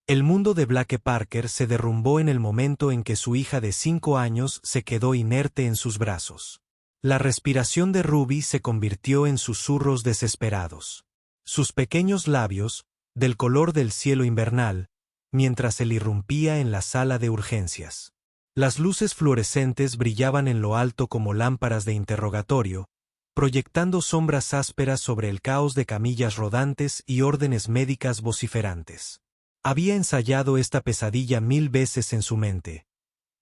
El mundo de Blake Parker se derrumbó en el momento en que su hija de 5 años se quedó inerte en sus brazos. La respiración de Ruby se convirtió en susurros desesperados. Sus pequeños labios, del color del cielo invernal, mientras él irrumpía en la sala de urgencias. Las luces fluorescentes brillaban en lo alto como lámparas de interrogatorio, proyectando sombras ásperas sobre el caos de camillas rodantes y órdenes médicas vociferantes. Había ensayado esta pesadilla 1000 veces en su mente.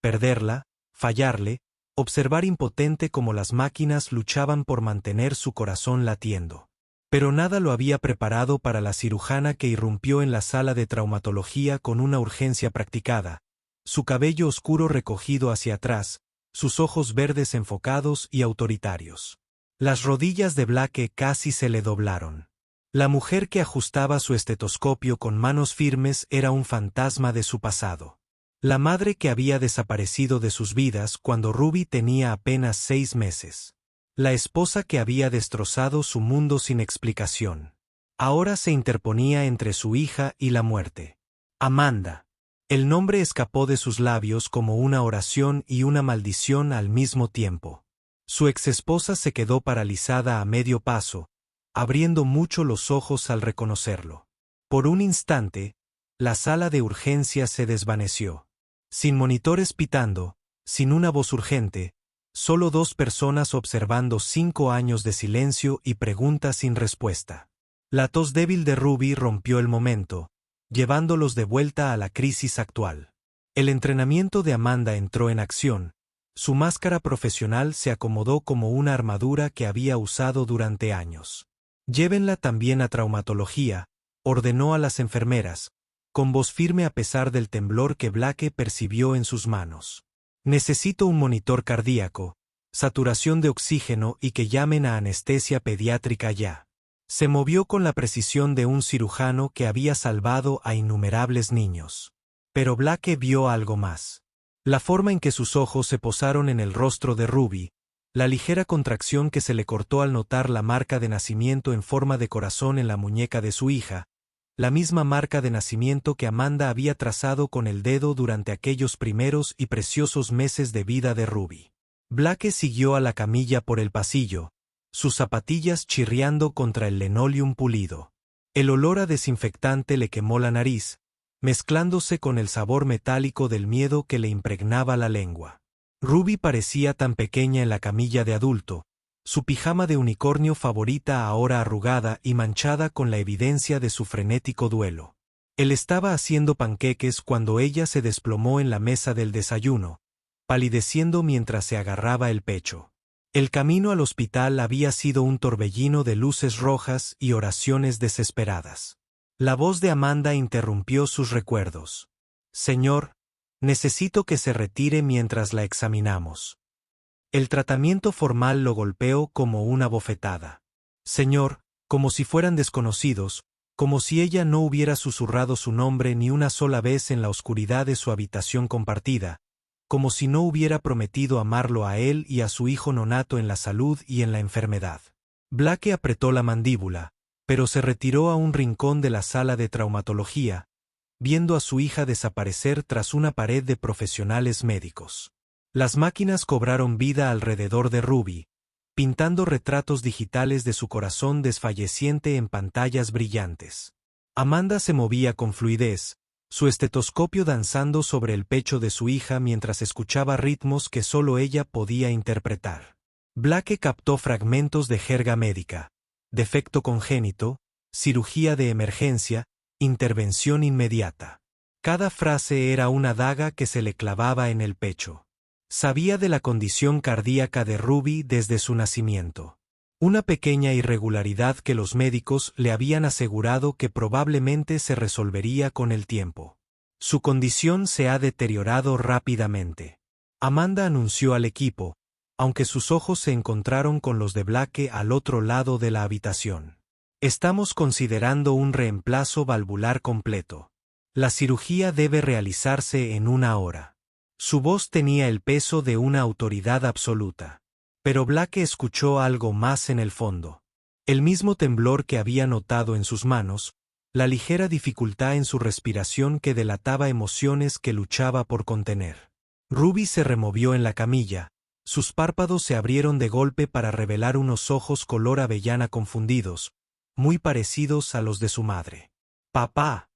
Perderla, fallarle, observar impotente cómo las máquinas luchaban por mantener su corazón latiendo. Pero nada lo había preparado para la cirujana que irrumpió en la sala de traumatología con una urgencia practicada, su cabello oscuro recogido hacia atrás, sus ojos verdes enfocados y autoritarios. Las rodillas de Blake casi se le doblaron. La mujer que ajustaba su estetoscopio con manos firmes era un fantasma de su pasado. La madre que había desaparecido de sus vidas cuando Ruby tenía apenas 6 meses. La esposa que había destrozado su mundo sin explicación. Ahora se interponía entre su hija y la muerte. Amanda. El nombre escapó de sus labios como una oración y una maldición al mismo tiempo. Su exesposa se quedó paralizada a medio paso, abriendo mucho los ojos al reconocerlo. Por un instante, la sala de urgencias se desvaneció. Sin monitores pitando, sin una voz urgente, solo 2 personas observando 5 años de silencio y preguntas sin respuesta. La tos débil de Ruby rompió el momento, llevándolos de vuelta a la crisis actual. El entrenamiento de Amanda entró en acción, su máscara profesional se acomodó como una armadura que había usado durante años. Llévenla también a traumatología, ordenó a las enfermeras, con voz firme a pesar del temblor que Blake percibió en sus manos. Necesito un monitor cardíaco, saturación de oxígeno y que llamen a anestesia pediátrica ya. Se movió con la precisión de un cirujano que había salvado a innumerables niños. Pero Blake vio algo más. La forma en que sus ojos se posaron en el rostro de Ruby, la ligera contracción que se le cortó al notar la marca de nacimiento en forma de corazón en la muñeca de su hija, la misma marca de nacimiento que Amanda había trazado con el dedo durante aquellos primeros y preciosos meses de vida de Ruby. Blake siguió a la camilla por el pasillo, sus zapatillas chirriando contra el linoleum pulido. El olor a desinfectante le quemó la nariz, mezclándose con el sabor metálico del miedo que le impregnaba la lengua. Ruby parecía tan pequeña en la camilla de adulto, su pijama de unicornio favorita ahora arrugada y manchada con la evidencia de su frenético duelo. Él estaba haciendo panqueques cuando ella se desplomó en la mesa del desayuno, palideciendo mientras se agarraba el pecho. El camino al hospital había sido un torbellino de luces rojas y oraciones desesperadas. La voz de Amanda interrumpió sus recuerdos. Señor, necesito que se retire mientras la examinamos. El tratamiento formal lo golpeó como una bofetada. Señor, como si fueran desconocidos, como si ella no hubiera susurrado su nombre ni una sola vez en la oscuridad de su habitación compartida, como si no hubiera prometido amarlo a él y a su hijo nonato en la salud y en la enfermedad. Blake apretó la mandíbula, pero se retiró a un rincón de la sala de traumatología, viendo a su hija desaparecer tras una pared de profesionales médicos. Las máquinas cobraron vida alrededor de Ruby, pintando retratos digitales de su corazón desfalleciente en pantallas brillantes. Amanda se movía con fluidez, su estetoscopio danzando sobre el pecho de su hija mientras escuchaba ritmos que solo ella podía interpretar. Blake captó fragmentos de jerga médica, defecto congénito, cirugía de emergencia, intervención inmediata. Cada frase era una daga que se le clavaba en el pecho. Sabía de la condición cardíaca de Ruby desde su nacimiento. Una pequeña irregularidad que los médicos le habían asegurado que probablemente se resolvería con el tiempo. Su condición se ha deteriorado rápidamente. Amanda anunció al equipo, aunque sus ojos se encontraron con los de Blake al otro lado de la habitación. Estamos considerando un reemplazo valvular completo. La cirugía debe realizarse en 1 hora. Su voz tenía el peso de una autoridad absoluta. Pero Blake escuchó algo más en el fondo. El mismo temblor que había notado en sus manos, la ligera dificultad en su respiración que delataba emociones que luchaba por contener. Ruby se removió en la camilla, sus párpados se abrieron de golpe para revelar unos ojos color avellana confundidos, muy parecidos a los de su madre. «¡Papá!».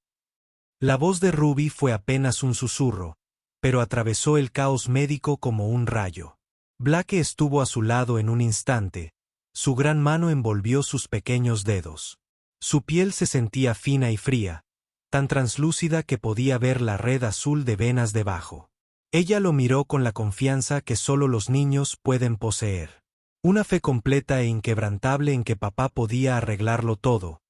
La voz de Ruby fue apenas un susurro, pero atravesó el caos médico como un rayo. Blake estuvo a su lado en un instante, su gran mano envolvió sus pequeños dedos. Su piel se sentía fina y fría, tan translúcida que podía ver la red azul de venas debajo. Ella lo miró con la confianza que solo los niños pueden poseer. Una fe completa e inquebrantable en que papá podía arreglarlo todo,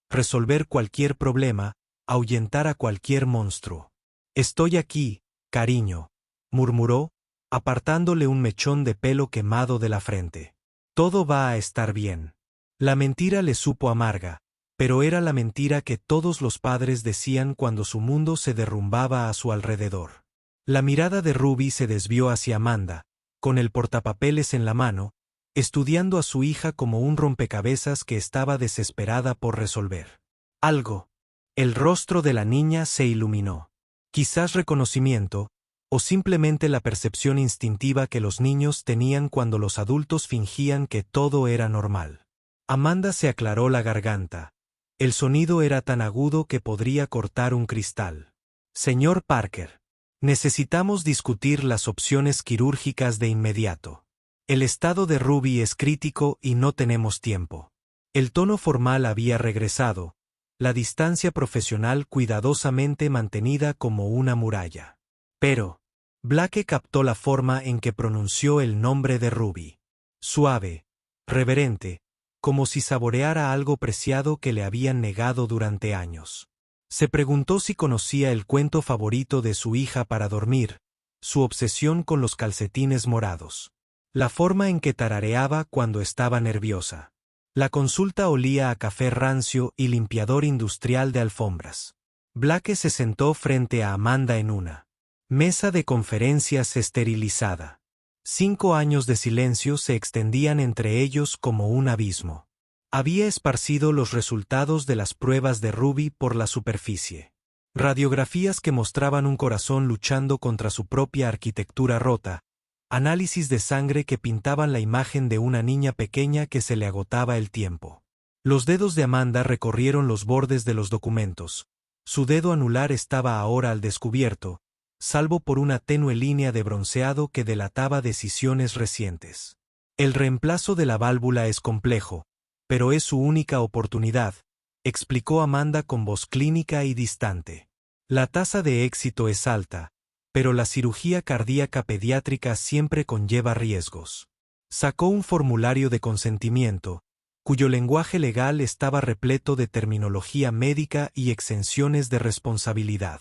resolver cualquier problema, ahuyentar a cualquier monstruo. «Estoy aquí, cariño», murmuró, apartándole un mechón de pelo quemado de la frente. «Todo va a estar bien». La mentira le supo amarga, pero era la mentira que todos los padres decían cuando su mundo se derrumbaba a su alrededor. La mirada de Ruby se desvió hacia Amanda, con el portapapeles en la mano, estudiando a su hija como un rompecabezas que estaba desesperada por resolver. Algo. El rostro de la niña se iluminó. Quizás reconocimiento, o simplemente la percepción instintiva que los niños tenían cuando los adultos fingían que todo era normal. Amanda se aclaró la garganta. El sonido era tan agudo que podría cortar un cristal. «Señor Parker, necesitamos discutir las opciones quirúrgicas de inmediato. El estado de Ruby es crítico y no tenemos tiempo». El tono formal había regresado, la distancia profesional cuidadosamente mantenida como una muralla. Pero, Blake captó la forma en que pronunció el nombre de Ruby. Suave, reverente, como si saboreara algo preciado que le habían negado durante años. Se preguntó si conocía el cuento favorito de su hija para dormir, su obsesión con los calcetines morados. La forma en que tarareaba cuando estaba nerviosa. La consulta olía a café rancio y limpiador industrial de alfombras. Blake se sentó frente a Amanda en una mesa de conferencias esterilizada. 5 años de silencio se extendían entre ellos como un abismo. Había esparcido los resultados de las pruebas de Ruby por la superficie. Radiografías que mostraban un corazón luchando contra su propia arquitectura rota, análisis de sangre que pintaban la imagen de una niña pequeña que se le agotaba el tiempo. Los dedos de Amanda recorrieron los bordes de los documentos. Su dedo anular estaba ahora al descubierto, salvo por una tenue línea de bronceado que delataba decisiones recientes. El reemplazo de la válvula es complejo, pero es su única oportunidad, explicó Amanda con voz clínica y distante. La tasa de éxito es alta, pero la cirugía cardíaca pediátrica siempre conlleva riesgos. Sacó un formulario de consentimiento, cuyo lenguaje legal estaba repleto de terminología médica y exenciones de responsabilidad.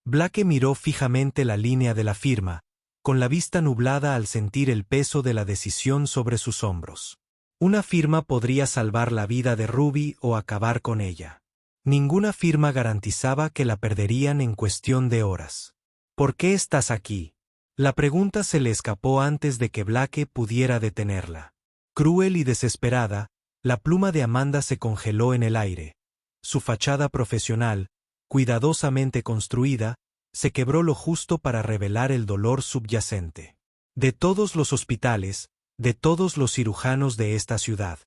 Blake miró fijamente la línea de la firma, con la vista nublada al sentir el peso de la decisión sobre sus hombros. Una firma podría salvar la vida de Ruby o acabar con ella. Ninguna firma garantizaba que la perderían en cuestión de horas. «¿Por qué estás aquí?». La pregunta se le escapó antes de que Blake pudiera detenerla. Cruel y desesperada, la pluma de Amanda se congeló en el aire. Su fachada profesional, cuidadosamente construida, se quebró lo justo para revelar el dolor subyacente. «De todos los hospitales, de todos los cirujanos de esta ciudad,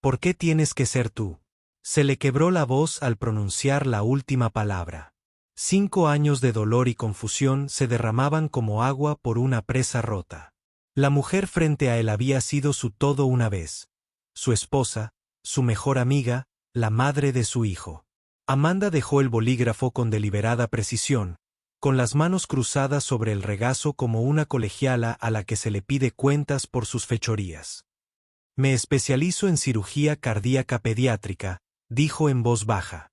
¿por qué tienes que ser tú?». Se le quebró la voz al pronunciar la última palabra. 5 años de dolor y confusión se derramaban como agua por una presa rota. La mujer frente a él había sido su todo una vez, su esposa, su mejor amiga, la madre de su hijo. Amanda dejó el bolígrafo con deliberada precisión, con las manos cruzadas sobre el regazo como una colegiala a la que se le pide cuentas por sus fechorías. «Me especializo en cirugía cardíaca pediátrica», dijo en voz baja.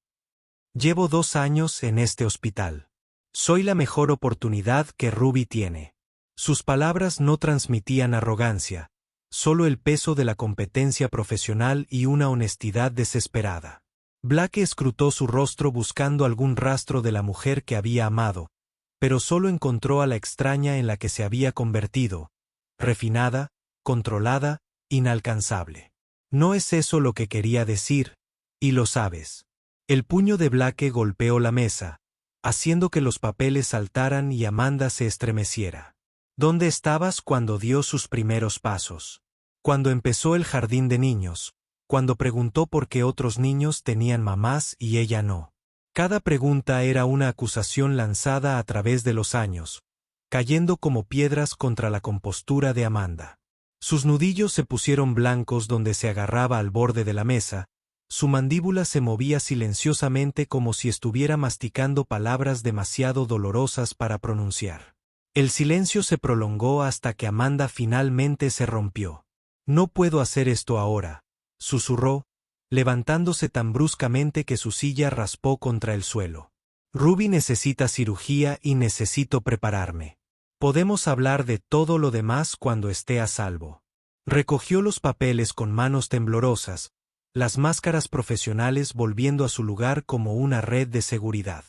«Llevo 2 años en este hospital. Soy la mejor oportunidad que Ruby tiene». Sus palabras no transmitían arrogancia, solo el peso de la competencia profesional y una honestidad desesperada. Blake escrutó su rostro buscando algún rastro de la mujer que había amado, pero solo encontró a la extraña en la que se había convertido, refinada, controlada, inalcanzable. «No es eso lo que quería decir, y lo sabes». El puño de Blake golpeó la mesa, haciendo que los papeles saltaran y Amanda se estremeciera. ¿Dónde estabas cuando dio sus primeros pasos? Cuando empezó el jardín de niños, cuando preguntó por qué otros niños tenían mamás y ella no. Cada pregunta era una acusación lanzada a través de los años, cayendo como piedras contra la compostura de Amanda. Sus nudillos se pusieron blancos donde se agarraba al borde de la mesa, su mandíbula se movía silenciosamente como si estuviera masticando palabras demasiado dolorosas para pronunciar. El silencio se prolongó hasta que Amanda finalmente se rompió. «No puedo hacer esto ahora», susurró, levantándose tan bruscamente que su silla raspó contra el suelo. «Ruby necesita cirugía y necesito prepararme. Podemos hablar de todo lo demás cuando esté a salvo». Recogió los papeles con manos temblorosas, las máscaras profesionales volviendo a su lugar como una red de seguridad.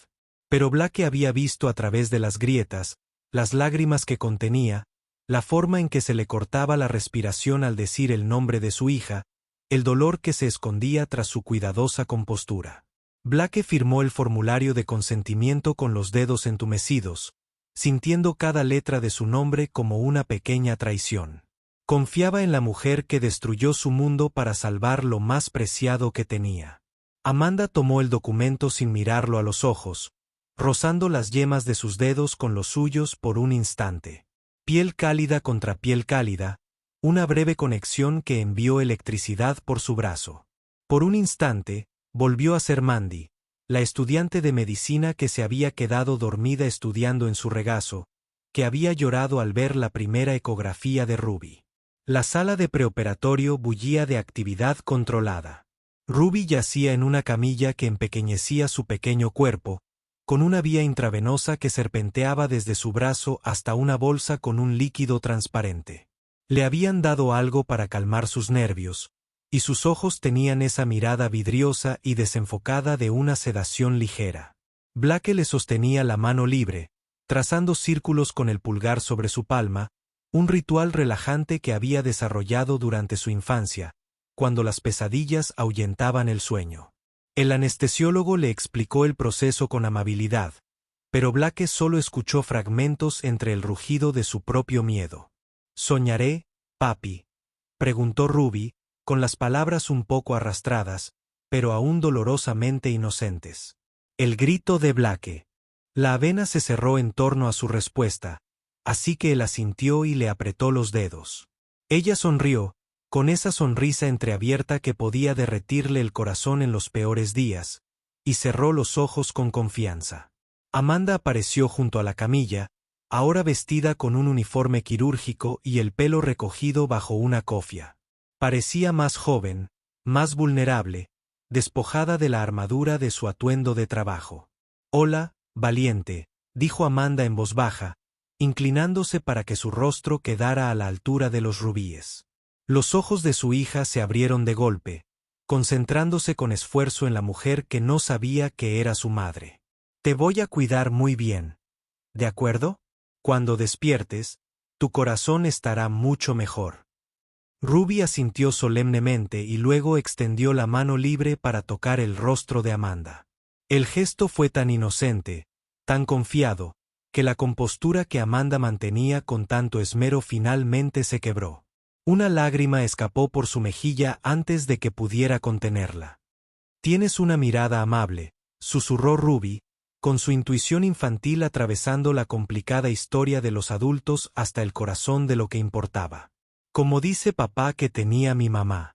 Pero Blake había visto a través de las grietas, las lágrimas que contenía, la forma en que se le cortaba la respiración al decir el nombre de su hija, el dolor que se escondía tras su cuidadosa compostura. Blake firmó el formulario de consentimiento con los dedos entumecidos, sintiendo cada letra de su nombre como una pequeña traición. Confiaba en la mujer que destruyó su mundo para salvar lo más preciado que tenía. Amanda tomó el documento sin mirarlo a los ojos, rozando las yemas de sus dedos con los suyos por un instante. Piel cálida contra piel cálida, una breve conexión que envió electricidad por su brazo. Por un instante, volvió a ser Mandy, la estudiante de medicina que se había quedado dormida estudiando en su regazo, que había llorado al ver la primera ecografía de Ruby. La sala de preoperatorio bullía de actividad controlada. Ruby yacía en una camilla que empequeñecía su pequeño cuerpo, con una vía intravenosa que serpenteaba desde su brazo hasta una bolsa con un líquido transparente. Le habían dado algo para calmar sus nervios, y sus ojos tenían esa mirada vidriosa y desenfocada de una sedación ligera. Blake le sostenía la mano libre, trazando círculos con el pulgar sobre su palma, un ritual relajante que había desarrollado durante su infancia, cuando las pesadillas ahuyentaban el sueño. El anestesiólogo le explicó el proceso con amabilidad, pero Blake solo escuchó fragmentos entre el rugido de su propio miedo. «¿Soñaré, papi?», preguntó Ruby, con las palabras un poco arrastradas, pero aún dolorosamente inocentes. El grito de Blake. La avena se cerró en torno a su respuesta, así que él asintió y le apretó los dedos. Ella sonrió, con esa sonrisa entreabierta que podía derretirle el corazón en los peores días, y cerró los ojos con confianza. Amanda apareció junto a la camilla, ahora vestida con un uniforme quirúrgico y el pelo recogido bajo una cofia. Parecía más joven, más vulnerable, despojada de la armadura de su atuendo de trabajo. «Hola, valiente», dijo Amanda en voz baja, inclinándose para que su rostro quedara a la altura de los rubíes. Los ojos de su hija se abrieron de golpe, concentrándose con esfuerzo en la mujer que no sabía que era su madre. «Te voy a cuidar muy bien. ¿De acuerdo? Cuando despiertes, tu corazón estará mucho mejor». Ruby asintió solemnemente y luego extendió la mano libre para tocar el rostro de Amanda. El gesto fue tan inocente, tan confiado, que la compostura que Amanda mantenía con tanto esmero finalmente se quebró. Una lágrima escapó por su mejilla antes de que pudiera contenerla. «Tienes una mirada amable», susurró Ruby, con su intuición infantil atravesando la complicada historia de los adultos hasta el corazón de lo que importaba. «Como dice papá que tenía mi mamá».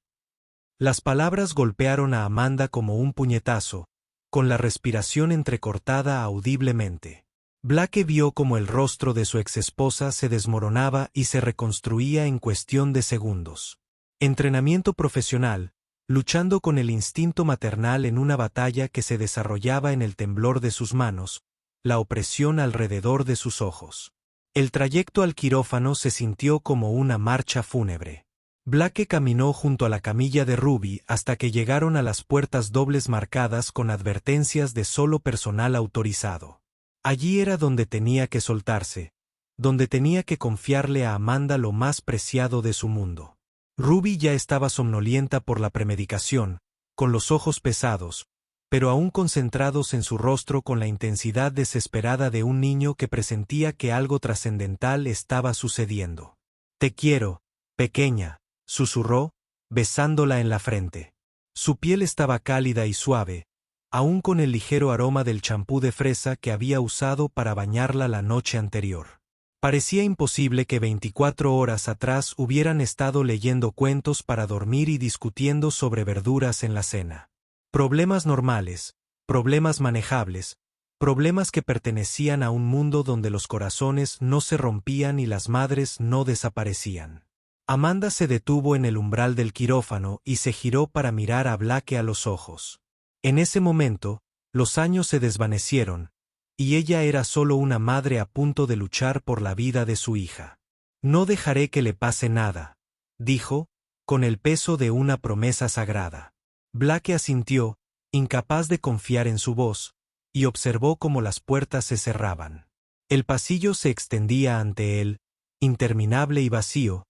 Las palabras golpearon a Amanda como un puñetazo, con la respiración entrecortada audiblemente. Blake vio como el rostro de su exesposa se desmoronaba y se reconstruía en cuestión de segundos. Entrenamiento profesional, luchando con el instinto maternal en una batalla que se desarrollaba en el temblor de sus manos, la opresión alrededor de sus ojos. El trayecto al quirófano se sintió como una marcha fúnebre. Blake caminó junto a la camilla de Ruby hasta que llegaron a las puertas dobles marcadas con advertencias de solo personal autorizado. Allí era donde tenía que soltarse, donde tenía que confiarle a Amanda lo más preciado de su mundo. Ruby ya estaba somnolienta por la premedicación, con los ojos pesados, pero aún concentrados en su rostro con la intensidad desesperada de un niño que presentía que algo trascendental estaba sucediendo. «Te quiero, pequeña», susurró, besándola en la frente. Su piel estaba cálida y suave, aún con el ligero aroma del champú de fresa que había usado para bañarla la noche anterior. Parecía imposible que 24 horas atrás hubieran estado leyendo cuentos para dormir y discutiendo sobre verduras en la cena. Problemas normales, problemas manejables, problemas que pertenecían a un mundo donde los corazones no se rompían y las madres no desaparecían. Amanda se detuvo en el umbral del quirófano y se giró para mirar a Blake a los ojos. En ese momento, los años se desvanecieron, y ella era solo una madre a punto de luchar por la vida de su hija. «No dejaré que le pase nada», dijo, con el peso de una promesa sagrada. Blake asintió, incapaz de confiar en su voz, y observó cómo las puertas se cerraban. El pasillo se extendía ante él, interminable y vacío,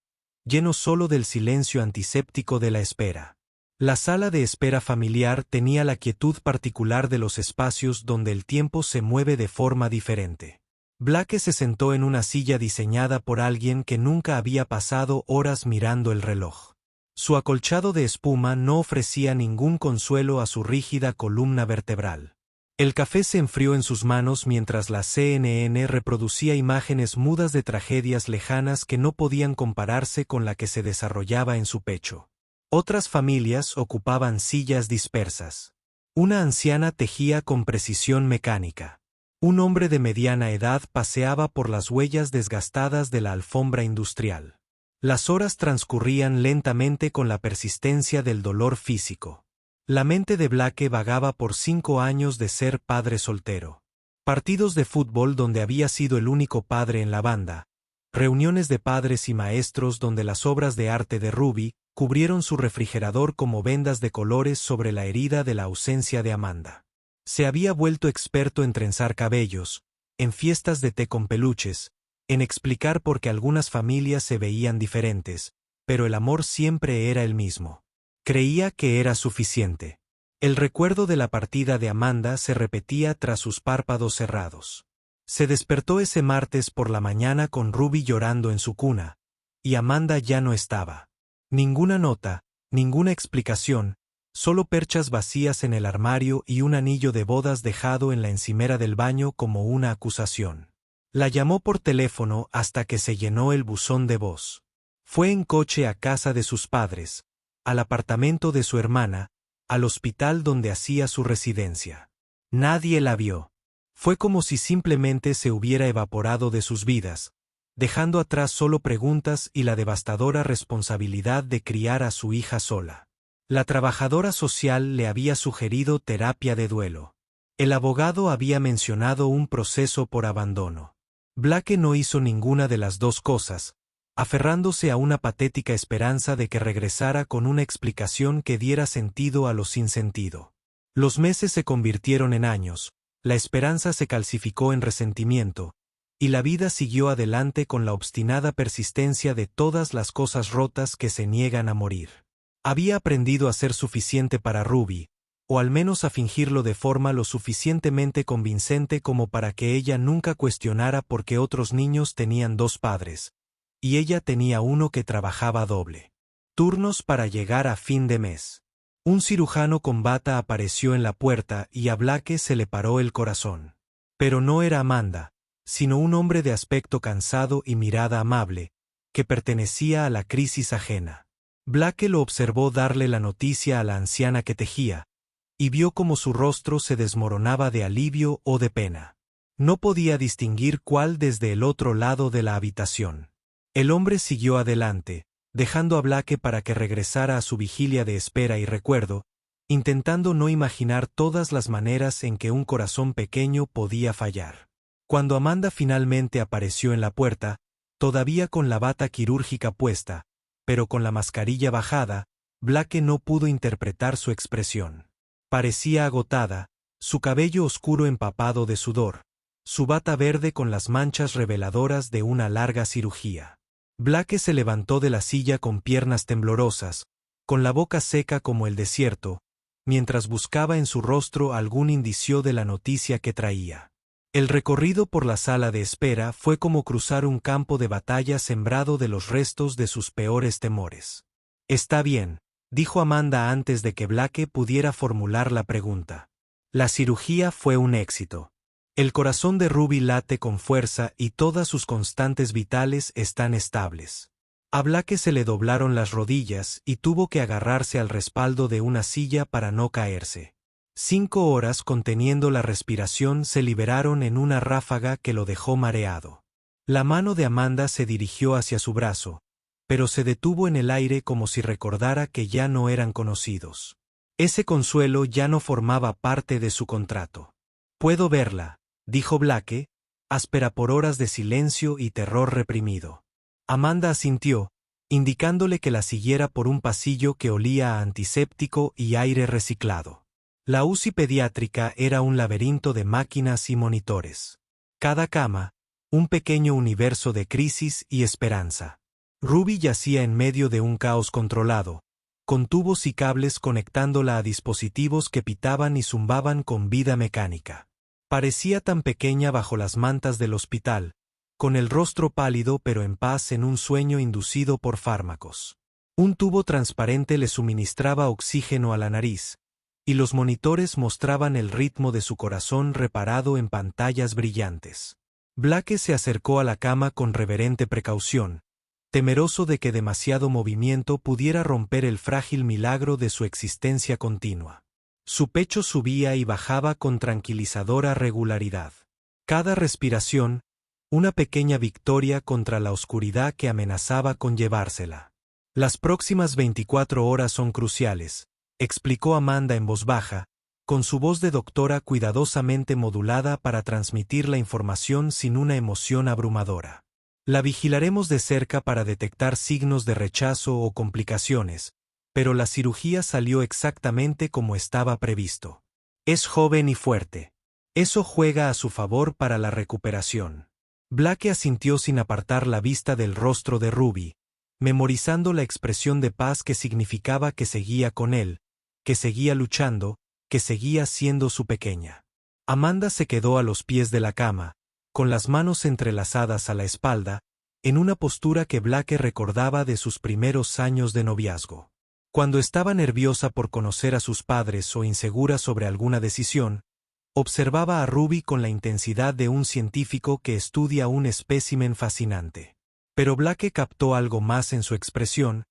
lleno solo del silencio antiséptico de la espera. La sala de espera familiar tenía la quietud particular de los espacios donde el tiempo se mueve de forma diferente. Blake se sentó en una silla diseñada por alguien que nunca había pasado horas mirando el reloj. Su acolchado de espuma no ofrecía ningún consuelo a su rígida columna vertebral. El café se enfrió en sus manos mientras la CNN reproducía imágenes mudas de tragedias lejanas que no podían compararse con la que se desarrollaba en su pecho. Otras familias ocupaban sillas dispersas. Una anciana tejía con precisión mecánica. Un hombre de mediana edad paseaba por las huellas desgastadas de la alfombra industrial. Las horas transcurrían lentamente con la persistencia del dolor físico. La mente de Blake vagaba por 5 años de ser padre soltero. Partidos de fútbol donde había sido el único padre en la banda. Reuniones de padres y maestros donde las obras de arte de Ruby cubrieron su refrigerador como vendas de colores sobre la herida de la ausencia de Amanda. Se había vuelto experto en trenzar cabellos, en fiestas de té con peluches, en explicar por qué algunas familias se veían diferentes, pero el amor siempre era el mismo. Creía que era suficiente. El recuerdo de la partida de Amanda se repetía tras sus párpados cerrados. Se despertó ese martes por la mañana con Ruby llorando en su cuna, y Amanda ya no estaba. Ninguna nota, ninguna explicación, solo perchas vacías en el armario y un anillo de bodas dejado en la encimera del baño como una acusación. La llamó por teléfono hasta que se llenó el buzón de voz. Fue en coche a casa de sus padres, al apartamento de su hermana, al hospital donde hacía su residencia. Nadie la vio. Fue como si simplemente se hubiera evaporado de sus vidas, dejando atrás solo preguntas y la devastadora responsabilidad de criar a su hija sola. La trabajadora social le había sugerido terapia de duelo. El abogado había mencionado un proceso por abandono. Blake no hizo ninguna de las dos cosas, aferrándose a una patética esperanza de que regresara con una explicación que diera sentido a lo sin sentido. Los meses se convirtieron en años, la esperanza se calcificó en resentimiento, y la vida siguió adelante con la obstinada persistencia de todas las cosas rotas que se niegan a morir. Había aprendido a ser suficiente para Ruby, o al menos a fingirlo de forma lo suficientemente convincente como para que ella nunca cuestionara por qué otros niños tenían 2 padres, y ella tenía uno que trabajaba doble. Turnos para llegar a fin de mes. Un cirujano con bata apareció en la puerta y a Blake se le paró el corazón. Pero no era Amanda, sino un hombre de aspecto cansado y mirada amable, que pertenecía a la crisis ajena. Blake lo observó darle la noticia a la anciana que tejía, y vio cómo su rostro se desmoronaba de alivio o de pena. No podía distinguir cuál desde el otro lado de la habitación. El hombre siguió adelante, dejando a Blake para que regresara a su vigilia de espera y recuerdo, intentando no imaginar todas las maneras en que un corazón pequeño podía fallar. Cuando Amanda finalmente apareció en la puerta, todavía con la bata quirúrgica puesta, pero con la mascarilla bajada, Blake no pudo interpretar su expresión. Parecía agotada, su cabello oscuro empapado de sudor, su bata verde con las manchas reveladoras de una larga cirugía. Blake se levantó de la silla con piernas temblorosas, con la boca seca como el desierto, mientras buscaba en su rostro algún indicio de la noticia que traía. El recorrido por la sala de espera fue como cruzar un campo de batalla sembrado de los restos de sus peores temores. «Está bien», dijo Amanda antes de que Blake pudiera formular la pregunta. La cirugía fue un éxito. El corazón de Ruby late con fuerza y todas sus constantes vitales están estables. A Blake se le doblaron las rodillas y tuvo que agarrarse al respaldo de una silla para no caerse. 5 horas conteniendo la respiración se liberaron en una ráfaga que lo dejó mareado. La mano de Amanda se dirigió hacia su brazo, pero se detuvo en el aire como si recordara que ya no eran conocidos. Ese consuelo ya no formaba parte de su contrato. «Puedo verla», dijo Blake, áspera por horas de silencio y terror reprimido. Amanda asintió, indicándole que la siguiera por un pasillo que olía a antiséptico y aire reciclado. La UCI pediátrica era un laberinto de máquinas y monitores. Cada cama, un pequeño universo de crisis y esperanza. Ruby yacía en medio de un caos controlado, con tubos y cables conectándola a dispositivos que pitaban y zumbaban con vida mecánica. Parecía tan pequeña bajo las mantas del hospital, con el rostro pálido pero en paz en un sueño inducido por fármacos. Un tubo transparente le suministraba oxígeno a la nariz, y los monitores mostraban el ritmo de su corazón reparado en pantallas brillantes. Blake se acercó a la cama con reverente precaución, temeroso de que demasiado movimiento pudiera romper el frágil milagro de su existencia continua. Su pecho subía y bajaba con tranquilizadora regularidad. Cada respiración, una pequeña victoria contra la oscuridad que amenazaba con llevársela. Las próximas 24 horas son cruciales, explicó Amanda en voz baja, con su voz de doctora cuidadosamente modulada para transmitir la información sin una emoción abrumadora. La vigilaremos de cerca para detectar signos de rechazo o complicaciones, pero la cirugía salió exactamente como estaba previsto. Es joven y fuerte. Eso juega a su favor para la recuperación. Blake asintió sin apartar la vista del rostro de Ruby, memorizando la expresión de paz que significaba que seguía con él, que seguía luchando, que seguía siendo su pequeña. Amanda se quedó a los pies de la cama, con las manos entrelazadas a la espalda, en una postura que Blake recordaba de sus primeros años de noviazgo. Cuando estaba nerviosa por conocer a sus padres o insegura sobre alguna decisión, observaba a Ruby con la intensidad de un científico que estudia un espécimen fascinante. Pero Blake captó algo más en su expresión,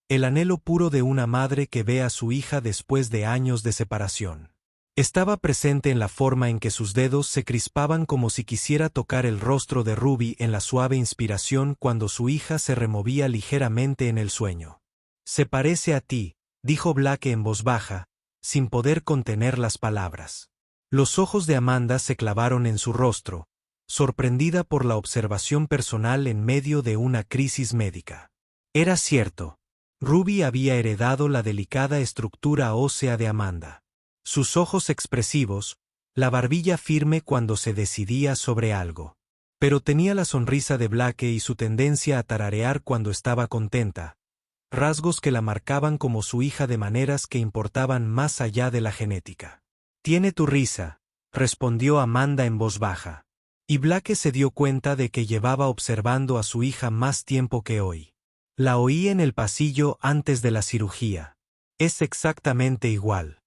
el anhelo puro de una madre que ve a su hija después de años de separación. Estaba presente en la forma en que sus dedos se crispaban como si quisiera tocar el rostro de Ruby en la suave inspiración cuando su hija se removía ligeramente en el sueño. «Se parece a ti», dijo Blake en voz baja, sin poder contener las palabras. Los ojos de Amanda se clavaron en su rostro, sorprendida por la observación personal en medio de una crisis médica. Era cierto. Ruby había heredado la delicada estructura ósea de Amanda. Sus ojos expresivos, la barbilla firme cuando se decidía sobre algo. Pero tenía la sonrisa de Blake y su tendencia a tararear cuando estaba contenta, rasgos que la marcaban como su hija de maneras que importaban más allá de la genética. «Tiene tu risa», respondió Amanda en voz baja. Y Blake se dio cuenta de que llevaba observando a su hija más tiempo que hoy. La oí en el pasillo antes de la cirugía. Es exactamente igual.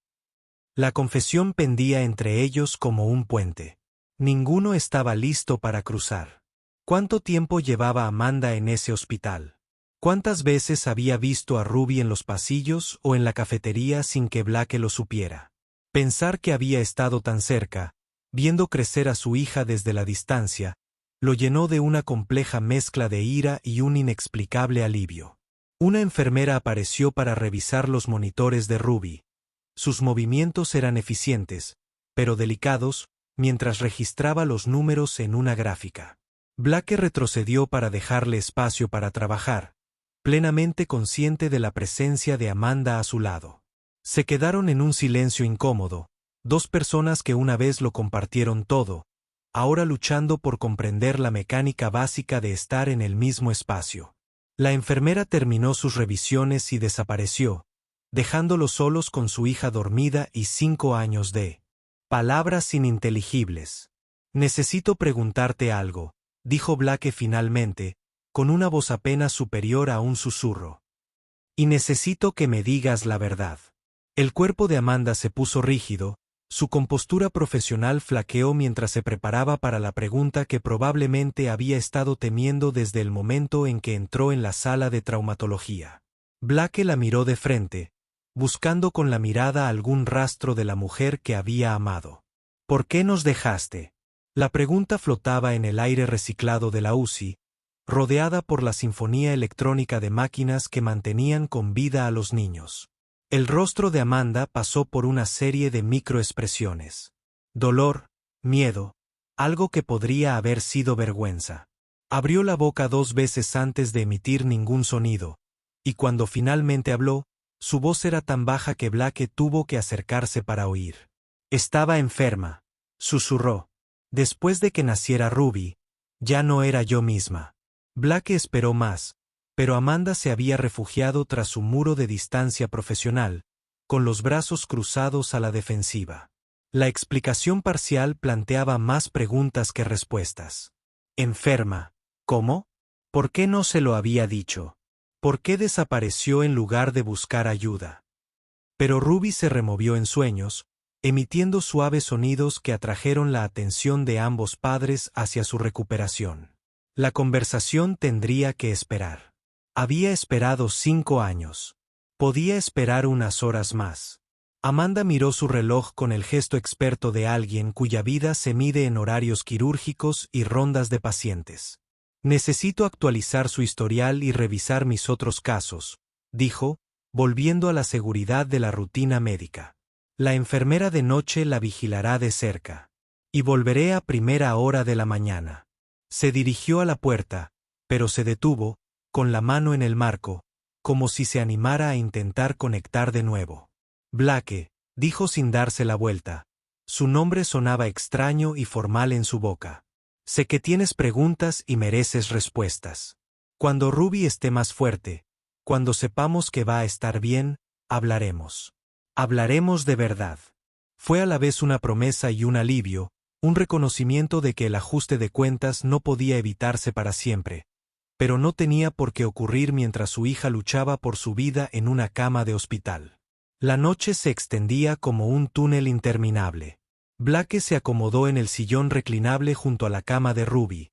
La confesión pendía entre ellos como un puente. Ninguno estaba listo para cruzar. ¿Cuánto tiempo llevaba Amanda en ese hospital? ¿Cuántas veces había visto a Ruby en los pasillos o en la cafetería sin que Blake lo supiera? Pensar que había estado tan cerca, viendo crecer a su hija desde la distancia, lo llenó de una compleja mezcla de ira y un inexplicable alivio. Una enfermera apareció para revisar los monitores de Ruby. Sus movimientos eran eficientes, pero delicados, mientras registraba los números en una gráfica. Blake retrocedió para dejarle espacio para trabajar, plenamente consciente de la presencia de Amanda a su lado. Se quedaron en un silencio incómodo, dos personas que una vez lo compartieron todo, ahora luchando por comprender la mecánica básica de estar en el mismo espacio. La enfermera terminó sus revisiones y desapareció, dejándolos solos con su hija dormida y 5 años de palabras ininteligibles. Necesito preguntarte algo, dijo Blake finalmente, con una voz apenas superior a un susurro. Y necesito que me digas la verdad. El cuerpo de Amanda se puso rígido, su compostura profesional flaqueó mientras se preparaba para la pregunta que probablemente había estado temiendo desde el momento en que entró en la sala de traumatología. Blake la miró de frente, buscando con la mirada algún rastro de la mujer que había amado. ¿Por qué nos dejaste? La pregunta flotaba en el aire reciclado de la UCI, rodeada por la sinfonía electrónica de máquinas que mantenían con vida a los niños. El rostro de Amanda pasó por una serie de microexpresiones. Dolor, miedo, algo que podría haber sido vergüenza. Abrió la boca 2 veces antes de emitir ningún sonido, y cuando finalmente habló, su voz era tan baja que Blake tuvo que acercarse para oír. Estaba enferma, susurró. Después de que naciera Ruby, ya no era yo misma. Blake esperó más, pero Amanda se había refugiado tras su muro de distancia profesional, con los brazos cruzados a la defensiva. La explicación parcial planteaba más preguntas que respuestas. Enferma. ¿Cómo? ¿Por qué no se lo había dicho? ¿Por qué desapareció en lugar de buscar ayuda? Pero Ruby se removió en sueños, emitiendo suaves sonidos que atrajeron la atención de ambos padres hacia su recuperación. La conversación tendría que esperar. Había esperado 5 años. Podía esperar unas horas más. Amanda miró su reloj con el gesto experto de alguien cuya vida se mide en horarios quirúrgicos y rondas de pacientes. Necesito actualizar su historial y revisar mis otros casos, dijo, volviendo a la seguridad de la rutina médica. La enfermera de noche la vigilará de cerca. Y volveré a primera hora de la mañana. Se dirigió a la puerta, pero se detuvo, con la mano en el marco, como si se animara a intentar conectar de nuevo. Blake, dijo sin darse la vuelta. Su nombre sonaba extraño y formal en su boca. Sé que tienes preguntas y mereces respuestas. Cuando Ruby esté más fuerte, cuando sepamos que va a estar bien, hablaremos. Hablaremos de verdad. Fue a la vez una promesa y un alivio, un reconocimiento de que el ajuste de cuentas no podía evitarse para siempre, pero no tenía por qué ocurrir mientras su hija luchaba por su vida en una cama de hospital. La noche se extendía como un túnel interminable. Blake se acomodó en el sillón reclinable junto a la cama de Ruby.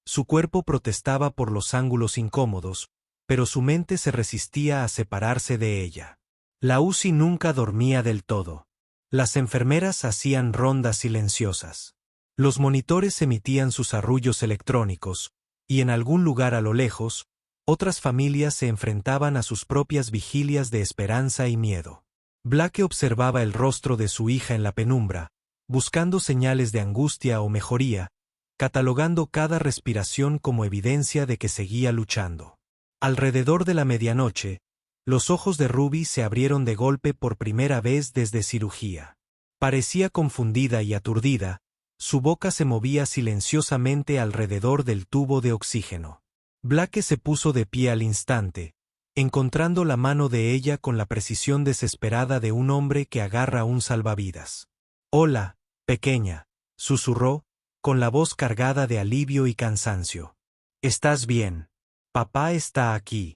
Su cuerpo protestaba por los ángulos incómodos, pero su mente se resistía a separarse de ella. La UCI nunca dormía del todo. Las enfermeras hacían rondas silenciosas. Los monitores emitían sus arrullos electrónicos, y en algún lugar a lo lejos, otras familias se enfrentaban a sus propias vigilias de esperanza y miedo. Blake observaba el rostro de su hija en la penumbra, buscando señales de angustia o mejoría, catalogando cada respiración como evidencia de que seguía luchando. Alrededor de la medianoche, los ojos de Ruby se abrieron de golpe por primera vez desde cirugía. Parecía confundida y aturdida, su boca se movía silenciosamente alrededor del tubo de oxígeno. Blake se puso de pie al instante, encontrando la mano de ella con la precisión desesperada de un hombre que agarra un salvavidas. «Hola, pequeña», susurró, con la voz cargada de alivio y cansancio. «¿Estás bien? Papá está aquí».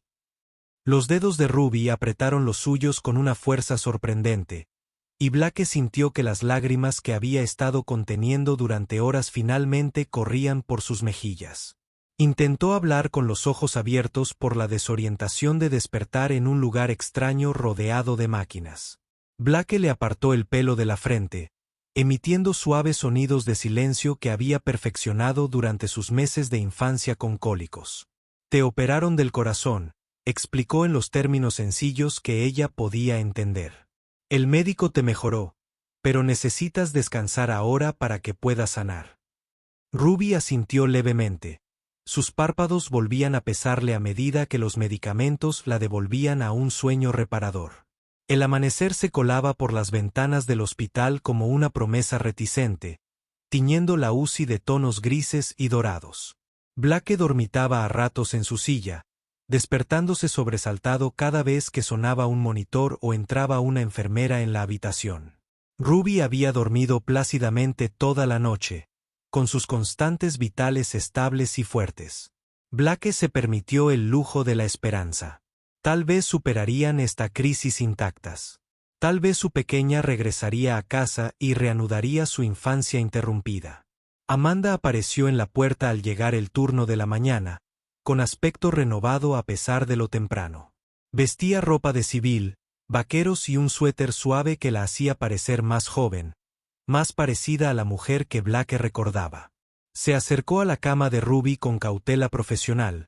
Los dedos de Ruby apretaron los suyos con una fuerza sorprendente, y Blake sintió que las lágrimas que había estado conteniendo durante horas finalmente corrían por sus mejillas. Intentó hablar con los ojos abiertos por la desorientación de despertar en un lugar extraño rodeado de máquinas. Blake le apartó el pelo de la frente, emitiendo suaves sonidos de silencio que había perfeccionado durante sus meses de infancia con cólicos. «Te operaron del corazón», explicó en los términos sencillos que ella podía entender. «El médico te mejoró, pero necesitas descansar ahora para que puedas sanar». Ruby asintió levemente. Sus párpados volvían a pesarle a medida que los medicamentos la devolvían a un sueño reparador. El amanecer se colaba por las ventanas del hospital como una promesa reticente, tiñendo la UCI de tonos grises y dorados. Blake dormitaba a ratos en su silla, despertándose sobresaltado cada vez que sonaba un monitor o entraba una enfermera en la habitación. Ruby había dormido plácidamente toda la noche, con sus constantes vitales estables y fuertes. Blake se permitió el lujo de la esperanza. Tal vez superarían esta crisis intactas. Tal vez su pequeña regresaría a casa y reanudaría su infancia interrumpida. Amanda apareció en la puerta al llegar el turno de la mañana, con aspecto renovado a pesar de lo temprano. Vestía ropa de civil, vaqueros y un suéter suave que la hacía parecer más joven, más parecida a la mujer que Blake recordaba. Se acercó a la cama de Ruby con cautela profesional,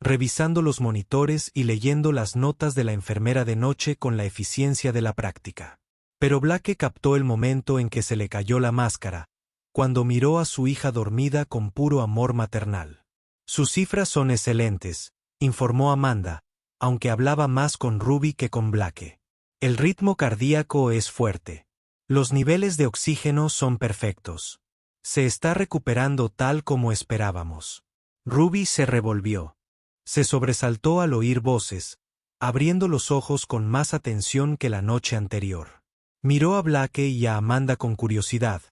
revisando los monitores y leyendo las notas de la enfermera de noche con la eficiencia de la práctica. Pero Blake captó el momento en que se le cayó la máscara, cuando miró a su hija dormida con puro amor maternal. Sus cifras son excelentes, informó Amanda, aunque hablaba más con Ruby que con Blake. El ritmo cardíaco es fuerte. Los niveles de oxígeno son perfectos. Se está recuperando tal como esperábamos. Ruby se revolvió. Se sobresaltó al oír voces, abriendo los ojos con más atención que la noche anterior. Miró a Blake y a Amanda con curiosidad,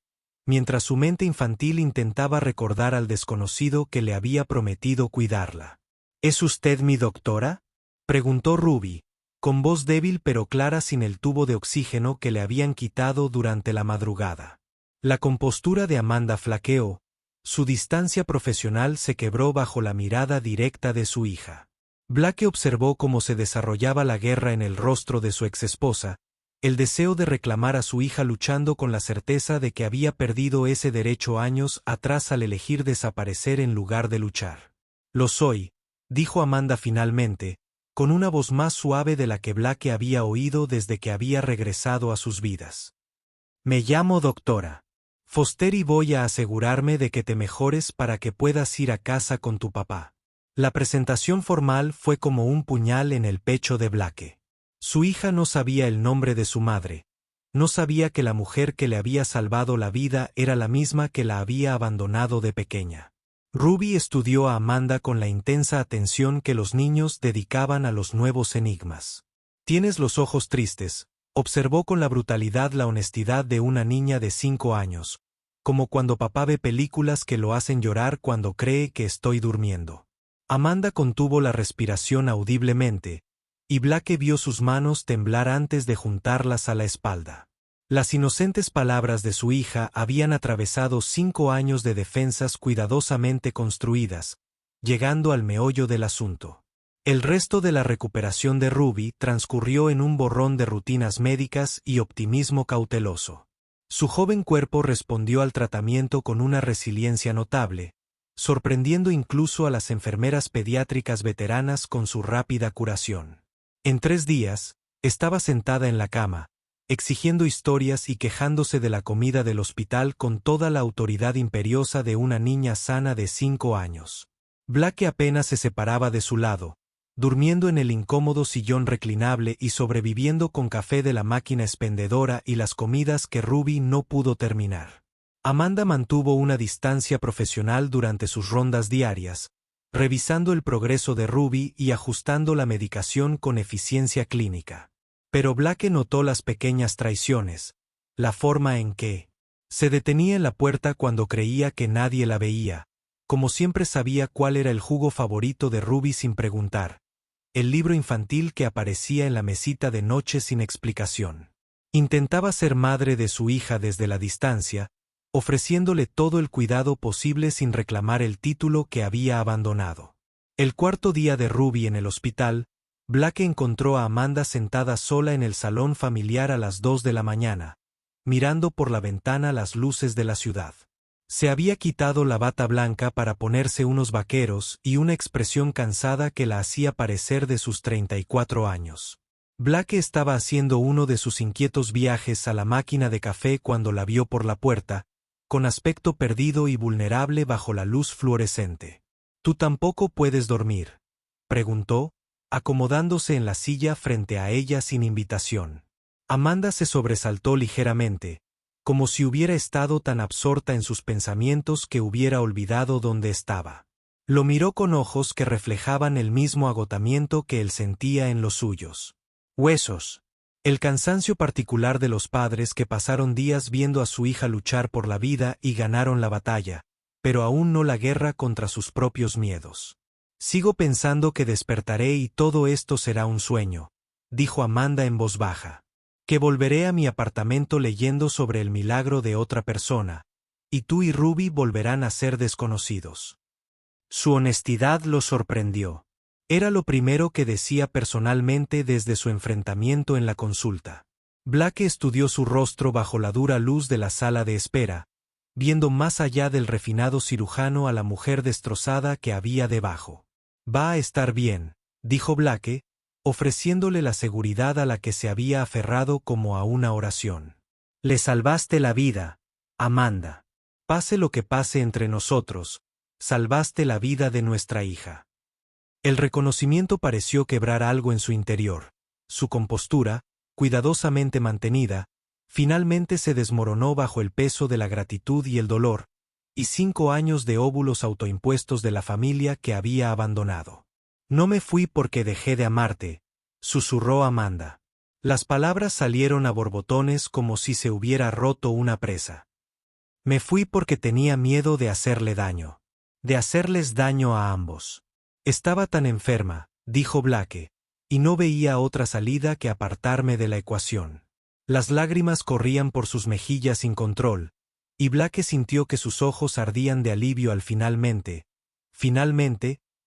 mientras su mente infantil intentaba recordar al desconocido que le había prometido cuidarla. ¿Es usted mi doctora?, preguntó Ruby, con voz débil pero clara sin el tubo de oxígeno que le habían quitado durante la madrugada. La compostura de Amanda flaqueó. Su distancia profesional se quebró bajo la mirada directa de su hija. Blake observó cómo se desarrollaba la guerra en el rostro de su exesposa, el deseo de reclamar a su hija luchando con la certeza de que había perdido ese derecho años atrás al elegir desaparecer en lugar de luchar. «Lo soy», dijo Amanda finalmente, con una voz más suave de la que Blake había oído desde que había regresado a sus vidas. «Me llamo doctora Foster y voy a asegurarme de que te mejores para que puedas ir a casa con tu papá». La presentación formal fue como un puñal en el pecho de Blake. Su hija no sabía el nombre de su madre. No sabía que la mujer que le había salvado la vida era la misma que la había abandonado de pequeña. Ruby estudió a Amanda con la intensa atención que los niños dedicaban a los nuevos enigmas. «Tienes los ojos tristes», observó con la brutalidad la honestidad de una niña de 5 años, como cuando papá ve películas que lo hacen llorar cuando cree que estoy durmiendo. Amanda contuvo la respiración audiblemente, y Blake vio sus manos temblar antes de juntarlas a la espalda. Las inocentes palabras de su hija habían atravesado 5 años de defensas cuidadosamente construidas, llegando al meollo del asunto. El resto de la recuperación de Ruby transcurrió en un borrón de rutinas médicas y optimismo cauteloso. Su joven cuerpo respondió al tratamiento con una resiliencia notable, sorprendiendo incluso a las enfermeras pediátricas veteranas con su rápida curación. En 3 días, estaba sentada en la cama, exigiendo historias y quejándose de la comida del hospital con toda la autoridad imperiosa de una niña sana de 5 años. Blake apenas se separaba de su lado, durmiendo en el incómodo sillón reclinable y sobreviviendo con café de la máquina expendedora y las comidas que Ruby no pudo terminar. Amanda mantuvo una distancia profesional durante sus rondas diarias, revisando el progreso de Ruby y ajustando la medicación con eficiencia clínica. Pero Blake notó las pequeñas traiciones, la forma en que se detenía en la puerta cuando creía que nadie la veía, como siempre sabía cuál era el jugo favorito de Ruby sin preguntar, el libro infantil que aparecía en la mesita de noche sin explicación. Intentaba ser madre de su hija desde la distancia, ofreciéndole todo el cuidado posible sin reclamar el título que había abandonado. El 4.º día de Ruby en el hospital, Blake encontró a Amanda sentada sola en el salón familiar a las 2 de la mañana, mirando por la ventana las luces de la ciudad. Se había quitado la bata blanca para ponerse unos vaqueros y una expresión cansada que la hacía parecer de sus 34 años. Blake estaba haciendo uno de sus inquietos viajes a la máquina de café cuando la vio por la puerta, con aspecto perdido y vulnerable bajo la luz fluorescente. «¿Tú tampoco puedes dormir?», preguntó, acomodándose en la silla frente a ella sin invitación. Amanda se sobresaltó ligeramente, como si hubiera estado tan absorta en sus pensamientos que hubiera olvidado dónde estaba. Lo miró con ojos que reflejaban el mismo agotamiento que él sentía en los suyos. Huesos. El cansancio particular de los padres que pasaron días viendo a su hija luchar por la vida y ganaron la batalla, pero aún no la guerra contra sus propios miedos. Sigo pensando que despertaré y todo esto será un sueño, dijo Amanda en voz baja. Que volveré a mi apartamento leyendo sobre el milagro de otra persona, y tú y Ruby volverán a ser desconocidos. Su honestidad lo sorprendió. Era lo primero que decía personalmente desde su enfrentamiento en la consulta. Blake estudió su rostro bajo la dura luz de la sala de espera, viendo más allá del refinado cirujano a la mujer destrozada que había debajo. Va a estar bien, dijo Blake, ofreciéndole la seguridad a la que se había aferrado como a una oración. Le salvaste la vida, Amanda. Pase lo que pase entre nosotros, salvaste la vida de nuestra hija. El reconocimiento pareció quebrar algo en su interior. Su compostura, cuidadosamente mantenida, finalmente se desmoronó bajo el peso de la gratitud y el dolor, y 5 años de óvulos autoimpuestos de la familia que había abandonado. No me fui porque dejé de amarte, susurró Amanda. Las palabras salieron a borbotones como si se hubiera roto una presa. Me fui porque tenía miedo de hacerle daño. De hacerles daño a ambos. Estaba tan enferma, dijo Blake, y no veía otra salida que apartarme de la ecuación. Las lágrimas corrían por sus mejillas sin control, y Blake sintió que sus ojos ardían de alivio al finalmente,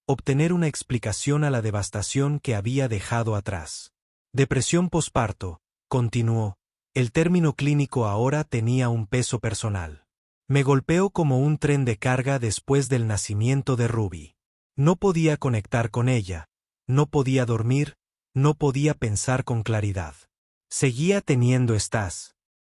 obtener una explicación a la devastación que había dejado atrás. Depresión posparto, continuó, el término clínico ahora tenía un peso personal. Me golpeó como un tren de carga después del nacimiento de Ruby. No podía conectar con ella, no podía dormir, no podía pensar con claridad. Seguía teniendo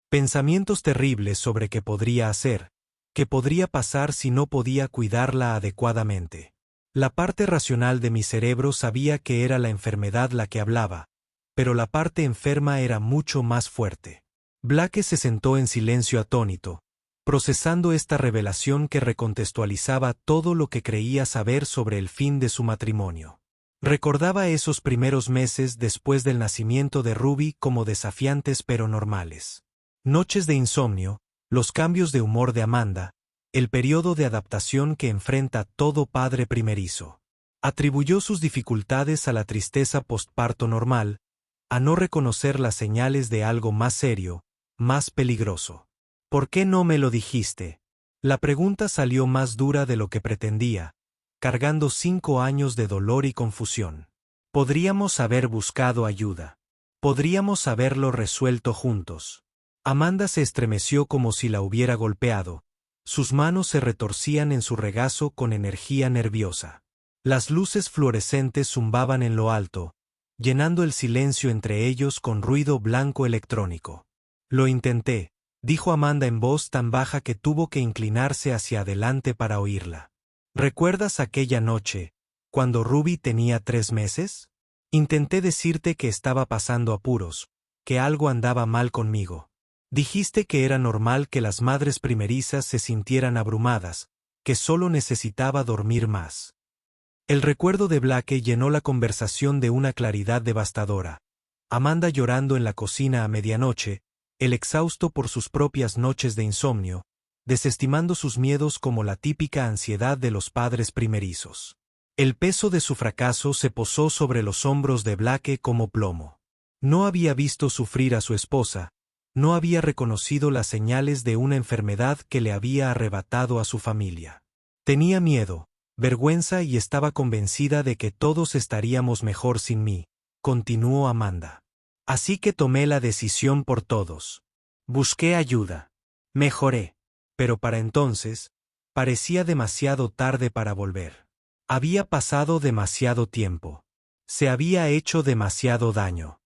pensamientos terribles sobre qué podría hacer, qué podría pasar si no podía cuidarla adecuadamente. La parte racional de mi cerebro sabía que era la enfermedad la que hablaba, pero la parte enferma era mucho más fuerte. Blake se sentó en silencio atónito, procesando esta revelación que recontextualizaba todo lo que creía saber sobre el fin de su matrimonio. Recordaba esos primeros meses después del nacimiento de Ruby como desafiantes pero normales. Noches de insomnio, los cambios de humor de Amanda, el periodo de adaptación que enfrenta todo padre primerizo. Atribuyó sus dificultades a la tristeza postparto normal, a no reconocer las señales de algo más serio, más peligroso. ¿Por qué no me lo dijiste? La pregunta salió más dura de lo que pretendía, cargando 5 años de dolor y confusión. Podríamos haber buscado ayuda. Podríamos haberlo resuelto juntos. Amanda se estremeció como si la hubiera golpeado. Sus manos se retorcían en su regazo con energía nerviosa. Las luces fluorescentes zumbaban en lo alto, llenando el silencio entre ellos con ruido blanco electrónico. Lo intenté, dijo Amanda en voz tan baja que tuvo que inclinarse hacia adelante para oírla. ¿Recuerdas aquella noche, cuando Ruby tenía 3 meses? Intenté decirte que estaba pasando apuros, que algo andaba mal conmigo. Dijiste que era normal que las madres primerizas se sintieran abrumadas, que solo necesitaba dormir más. El recuerdo de Blake llenó la conversación de una claridad devastadora. Amanda llorando en la cocina a medianoche, el exhausto por sus propias noches de insomnio, desestimando sus miedos como la típica ansiedad de los padres primerizos. El peso de su fracaso se posó sobre los hombros de Blake como plomo. No había visto sufrir a su esposa, no había reconocido las señales de una enfermedad que le había arrebatado a su familia. Tenía miedo, vergüenza y estaba convencida de que todos estaríamos mejor sin mí, continuó Amanda. Así que tomé la decisión por todos. Busqué ayuda. Mejoré. Pero para entonces, parecía demasiado tarde para volver. Había pasado demasiado tiempo. Se había hecho demasiado daño.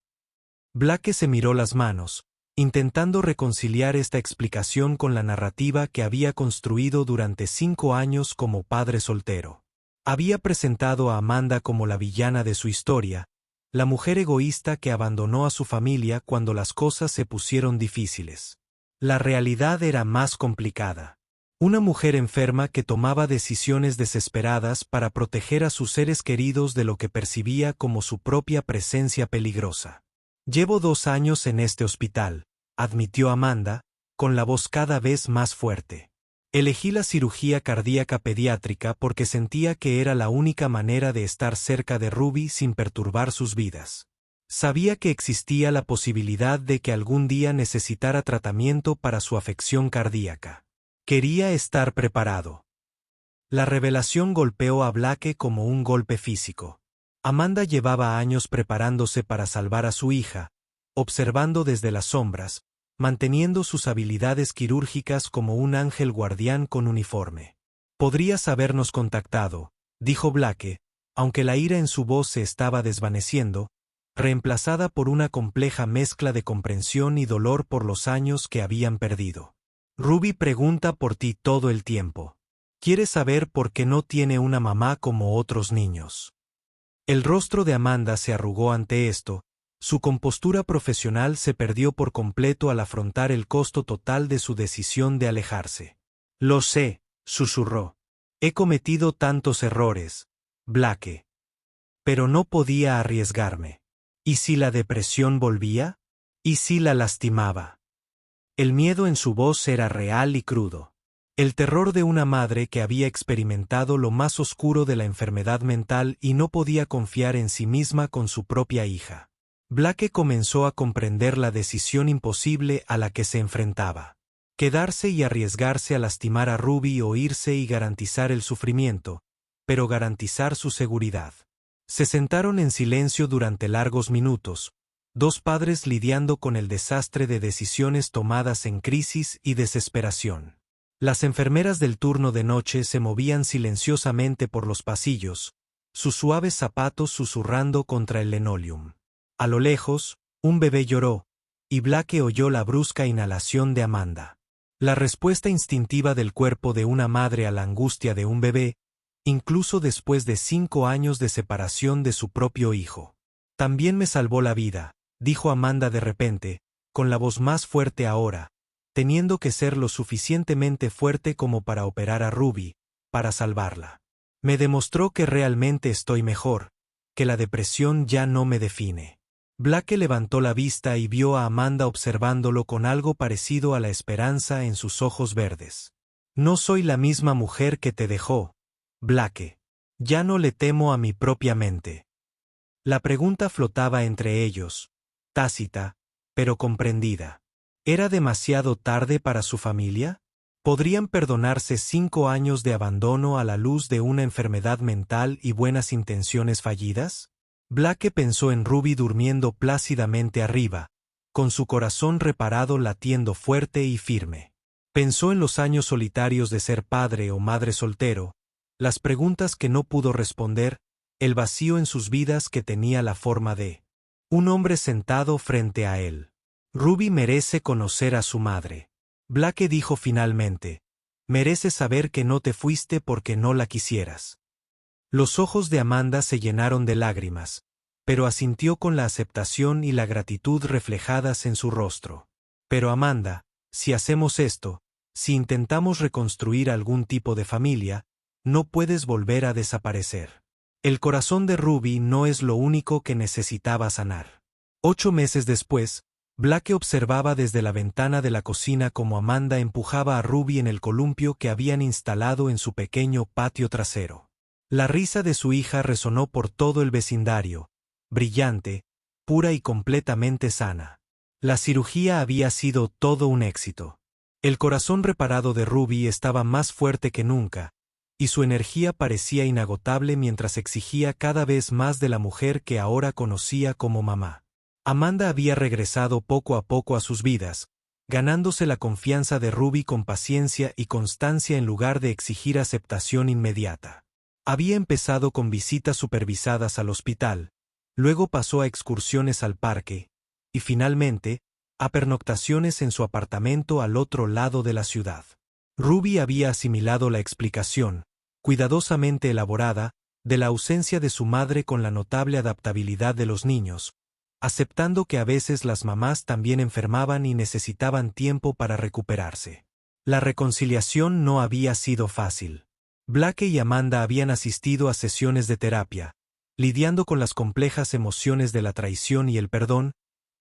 Blake se miró las manos, intentando reconciliar esta explicación con la narrativa que había construido durante 5 años como padre soltero. Había presentado a Amanda como la villana de su historia, la mujer egoísta que abandonó a su familia cuando las cosas se pusieron difíciles. La realidad era más complicada. Una mujer enferma que tomaba decisiones desesperadas para proteger a sus seres queridos de lo que percibía como su propia presencia peligrosa. «Llevo 2 años en este hospital», admitió Amanda, con la voz cada vez más fuerte. «Elegí la cirugía cardíaca pediátrica porque sentía que era la única manera de estar cerca de Ruby sin perturbar sus vidas. Sabía que existía la posibilidad de que algún día necesitara tratamiento para su afección cardíaca. Quería estar preparado». La revelación golpeó a Blake como un golpe físico. Amanda llevaba años preparándose para salvar a su hija, observando desde las sombras, manteniendo sus habilidades quirúrgicas como un ángel guardián con uniforme. «Podrías habernos contactado», dijo Blake, aunque la ira en su voz se estaba desvaneciendo, reemplazada por una compleja mezcla de comprensión y dolor por los años que habían perdido. «Ruby pregunta por ti todo el tiempo. Quiere saber por qué no tiene una mamá como otros niños». El rostro de Amanda se arrugó ante esto, su compostura profesional se perdió por completo al afrontar el costo total de su decisión de alejarse. «Lo sé», susurró. «He cometido tantos errores, Blake. Pero no podía arriesgarme. ¿Y si la depresión volvía? ¿Y si la lastimaba?». El miedo en su voz era real y crudo. El terror de una madre que había experimentado lo más oscuro de la enfermedad mental y no podía confiar en sí misma con su propia hija. Blake comenzó a comprender la decisión imposible a la que se enfrentaba. Quedarse y arriesgarse a lastimar a Ruby o irse y garantizar el sufrimiento, pero garantizar su seguridad. Se sentaron en silencio durante largos minutos, 2 padres lidiando con el desastre de decisiones tomadas en crisis y desesperación. Las enfermeras del turno de noche se movían silenciosamente por los pasillos, sus suaves zapatos susurrando contra el linoleum. A lo lejos, un bebé lloró, y Blake oyó la brusca inhalación de Amanda. La respuesta instintiva del cuerpo de una madre a la angustia de un bebé, incluso después de 5 años de separación de su propio hijo. «También me salvó la vida», dijo Amanda de repente, con la voz más fuerte ahora, teniendo que ser lo suficientemente fuerte como para operar a Ruby, para salvarla. «Me demostró que realmente estoy mejor, que la depresión ya no me define». Blake levantó la vista y vio a Amanda observándolo con algo parecido a la esperanza en sus ojos verdes. «No soy la misma mujer que te dejó, Blake. Ya no le temo a mi propia mente». La pregunta flotaba entre ellos, tácita, pero comprendida. ¿Era demasiado tarde para su familia? ¿Podrían perdonarse 5 años de abandono a la luz de una enfermedad mental y buenas intenciones fallidas? Blake pensó en Ruby durmiendo plácidamente arriba, con su corazón reparado latiendo fuerte y firme. Pensó en los años solitarios de ser padre o madre soltero, las preguntas que no pudo responder, el vacío en sus vidas que tenía la forma de un hombre sentado frente a él. «Ruby merece conocer a su madre», Blake dijo finalmente. «Merece saber que no te fuiste porque no la quisieras». Los ojos de Amanda se llenaron de lágrimas, pero asintió con la aceptación y la gratitud reflejadas en su rostro. «Pero Amanda, si hacemos esto, si intentamos reconstruir algún tipo de familia, no puedes volver a desaparecer. El corazón de Ruby no es lo único que necesitaba sanar». 8 meses después, Blake observaba desde la ventana de la cocina cómo Amanda empujaba a Ruby en el columpio que habían instalado en su pequeño patio trasero. La risa de su hija resonó por todo el vecindario, brillante, pura y completamente sana. La cirugía había sido todo un éxito. El corazón reparado de Ruby estaba más fuerte que nunca, y su energía parecía inagotable mientras exigía cada vez más de la mujer que ahora conocía como mamá. Amanda había regresado poco a poco a sus vidas, ganándose la confianza de Ruby con paciencia y constancia en lugar de exigir aceptación inmediata. Había empezado con visitas supervisadas al hospital, luego pasó a excursiones al parque, y finalmente, a pernoctaciones en su apartamento al otro lado de la ciudad. Ruby había asimilado la explicación, cuidadosamente elaborada, de la ausencia de su madre con la notable adaptabilidad de los niños, aceptando que a veces las mamás también enfermaban y necesitaban tiempo para recuperarse. La reconciliación no había sido fácil. Blake y Amanda habían asistido a sesiones de terapia, lidiando con las complejas emociones de la traición y el perdón,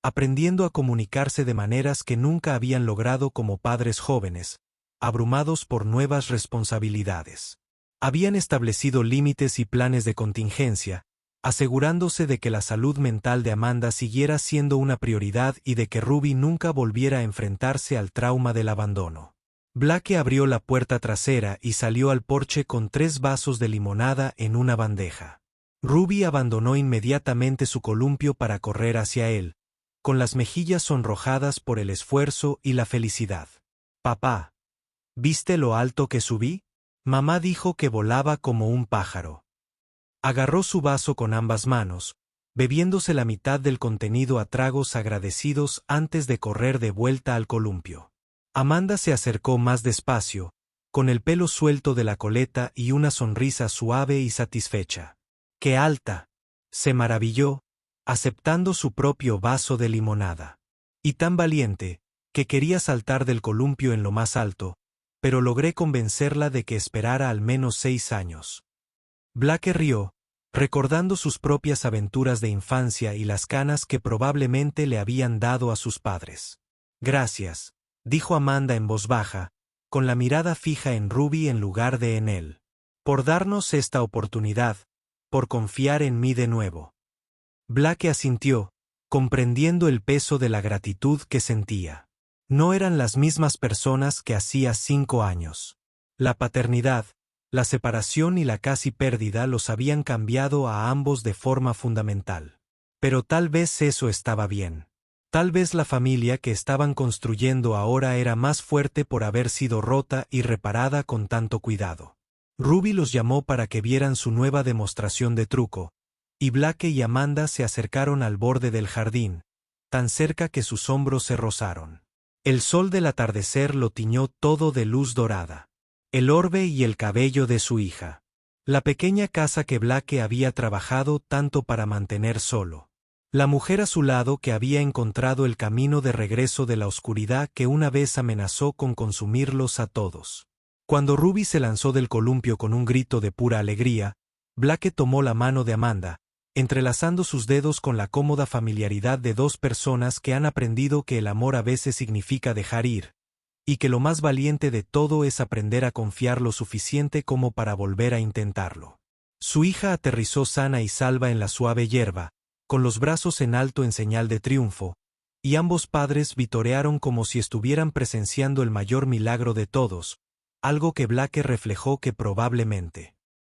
aprendiendo a comunicarse de maneras que nunca habían logrado como padres jóvenes, abrumados por nuevas responsabilidades. Habían establecido límites y planes de contingencia, asegurándose de que la salud mental de Amanda siguiera siendo una prioridad y de que Ruby nunca volviera a enfrentarse al trauma del abandono. Blake abrió la puerta trasera y salió al porche con 3 vasos de limonada en una bandeja. Ruby abandonó inmediatamente su columpio para correr hacia él, con las mejillas sonrojadas por el esfuerzo y la felicidad. «Papá, ¿viste lo alto que subí?» Mamá dijo que volaba como un pájaro. Agarró su vaso con ambas manos, bebiéndose la mitad del contenido a tragos agradecidos antes de correr de vuelta al columpio. Amanda se acercó más despacio, con el pelo suelto de la coleta y una sonrisa suave y satisfecha. ¡Qué alta!, se maravilló, aceptando su propio vaso de limonada. Y tan valiente, que quería saltar del columpio en lo más alto, pero logré convencerla de que esperara al menos 6 años. Blake rió, recordando sus propias aventuras de infancia y las canas que probablemente le habían dado a sus padres. «Gracias», dijo Amanda en voz baja, con la mirada fija en Ruby en lugar de en él. «Por darnos esta oportunidad, por confiar en mí de nuevo». Blake asintió, comprendiendo el peso de la gratitud que sentía. No eran las mismas personas que hacía 5 años. La paternidad, la separación y la casi pérdida los habían cambiado a ambos de forma fundamental. Pero tal vez eso estaba bien. Tal vez la familia que estaban construyendo ahora era más fuerte por haber sido rota y reparada con tanto cuidado. Ruby los llamó para que vieran su nueva demostración de truco, y Blake y Amanda se acercaron al borde del jardín, tan cerca que sus hombros se rozaron. El sol del atardecer lo tiñó todo de luz dorada. El orbe y el cabello de su hija. La pequeña casa que Blake había trabajado tanto para mantener solo. La mujer a su lado que había encontrado el camino de regreso de la oscuridad que una vez amenazó con consumirlos a todos. Cuando Ruby se lanzó del columpio con un grito de pura alegría, Blake tomó la mano de Amanda, entrelazando sus dedos con la cómoda familiaridad de 2 personas que han aprendido que el amor a veces significa dejar ir, y que lo más valiente de todo es aprender a confiar lo suficiente como para volver a intentarlo. Su hija aterrizó sana y salva en la suave hierba, con los brazos en alto en señal de triunfo, y ambos padres vitorearon como si estuvieran presenciando el mayor milagro de todos, algo que Blake reflejó que probablemente